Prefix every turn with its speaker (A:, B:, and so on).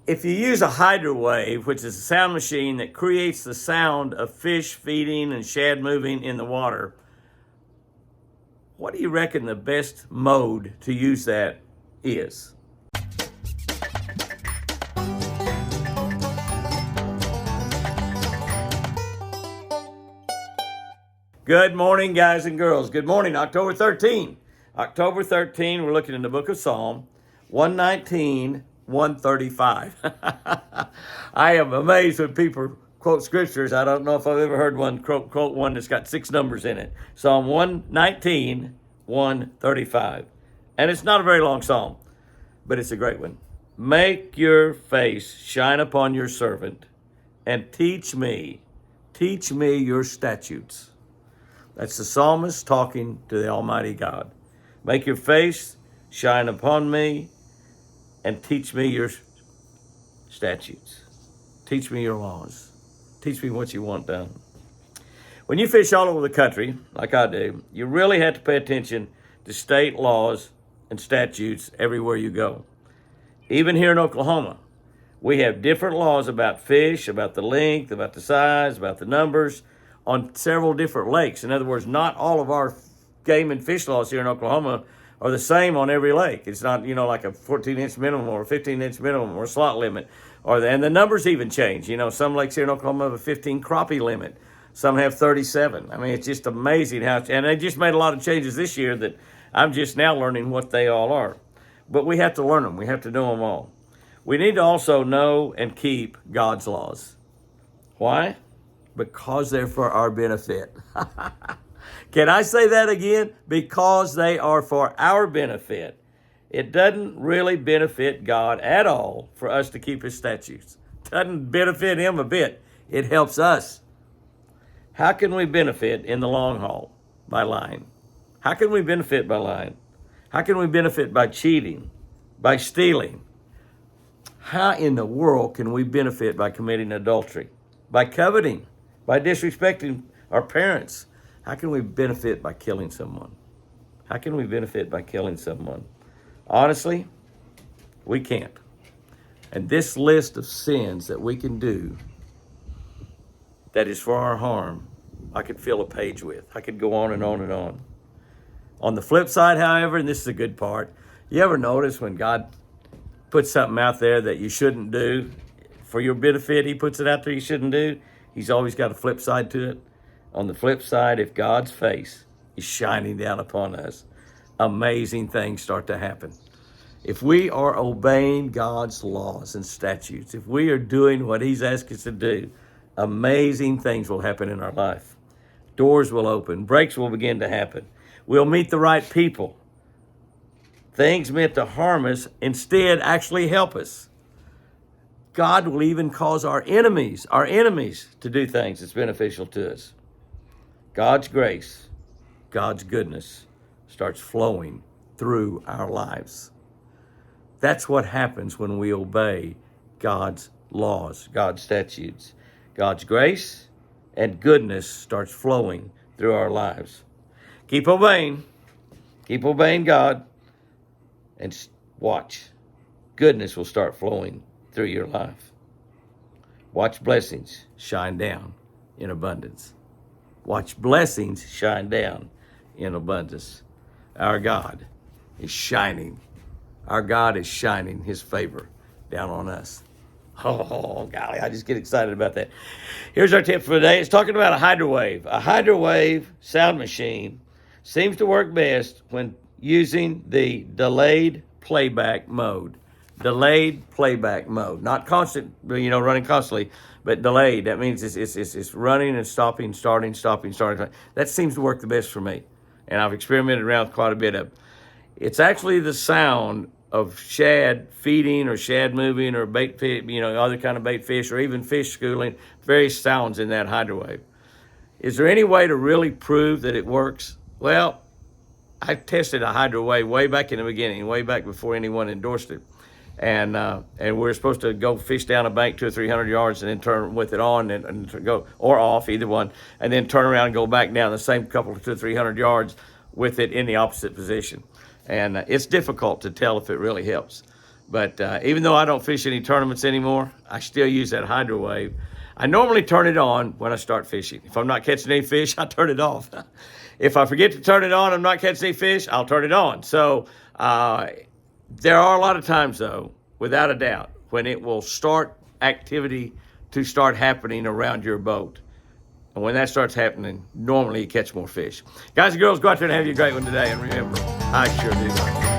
A: If you use a hydrowave, which is a sound machine that creates the sound of fish feeding and shad moving in the water, what do you reckon the best mode to use that is? Good morning, guys and girls. Good morning, October 13. October 13, we're looking in the book of Psalm 119, 135. I am amazed when people quote scriptures. I don't know if I've ever heard one quote one that's got 6 numbers in it. Psalm 119, 135. And it's not a very long psalm, but it's a great one. Make your face shine upon your servant and teach me your statutes. That's the psalmist talking to the Almighty God. Make your face shine upon me and teach me your statutes. Teach me your laws. Teach me what you want done. When you fish all over the country, like I do, you really have to pay attention to state laws and statutes everywhere you go. Even here in Oklahoma, we have different laws about fish, about the length, about the size, about the numbers, on several different lakes. In other words, not all of our game and fish laws here in Oklahoma are the same on every lake. It's not, like a 14-inch minimum or a 15-inch minimum or a slot limit. And the numbers even change. Some lakes here in Oklahoma have a 15 crappie limit. Some have 37. I mean, it's just amazing how, and they just made a lot of changes this year that I'm just now learning what they all are. But we have to learn them. We have to know them all. We need to also know and keep God's laws. Why? Because they're for our benefit. Can I say that again? Because they are for our benefit. It doesn't really benefit God at all for us to keep his statutes. It doesn't benefit him a bit. It helps us. How can we benefit in the long haul? By lying. How can we benefit by lying? How can we benefit by cheating, by stealing? How in the world can we benefit by committing adultery, by coveting, by disrespecting our parents? How can we benefit by killing someone? How can we benefit by killing someone? Honestly, we can't. And this list of sins that we can do that is for our harm, I could fill a page with. I could go on and on and on. On the flip side, however, and this is a good part, you ever notice when God puts something out there that you shouldn't do for your benefit, he puts it out there you shouldn't do? He's always got a flip side to it. On the flip side, if God's face is shining down upon us, amazing things start to happen. If we are obeying God's laws and statutes, if we are doing what he's asked us to do, amazing things will happen in our life. Doors will open. Breaks will begin to happen. We'll meet the right people. Things meant to harm us instead actually help us. God will even cause our enemies to do things that's beneficial to us. God's grace, God's goodness starts flowing through our lives. That's what happens when we obey God's laws, God's statutes. God's grace and goodness starts flowing through our lives. Keep obeying God, and watch. Goodness will start flowing through your life. Watch blessings shine down in abundance. Watch blessings shine down in abundance. Our God is shining. Our God is shining his favor down on us. Oh, golly, I just get excited about that. Here's our tip for today. It's talking about a hydrowave. A hydrowave sound machine seems to work best when using the delayed playback mode. Delayed playback mode. Not constant, running constantly, but delayed. That means it's running and stopping, starting, stopping, starting. That seems to work the best for me. And I've experimented around quite a bit of it. It's actually the sound of shad feeding or shad moving or bait fish, other kind of bait fish, or even fish schooling, various sounds in that hydrowave. Is there any way to really prove that it works? Well, I tested a hydrowave way back in the beginning, way back before anyone endorsed it. And we're supposed to go fish down a bank 200 or 300 yards and then turn with it on and go, or off, either one, and then turn around and go back down the same couple of 200 or 300 yards with it in the opposite position. And it's difficult to tell if it really helps. But even though I don't fish any tournaments anymore, I still use that hydro wave. I normally turn it on when I start fishing. If I'm not catching any fish, I turn it off. If I forget to turn it on, I'm not catching any fish, I'll turn it on. So there are a lot of times, though, without a doubt, when it will start activity to start happening around your boat. And when that starts happening, normally you catch more fish. Guys and girls, go out there and have you a great one today. And remember, I sure do.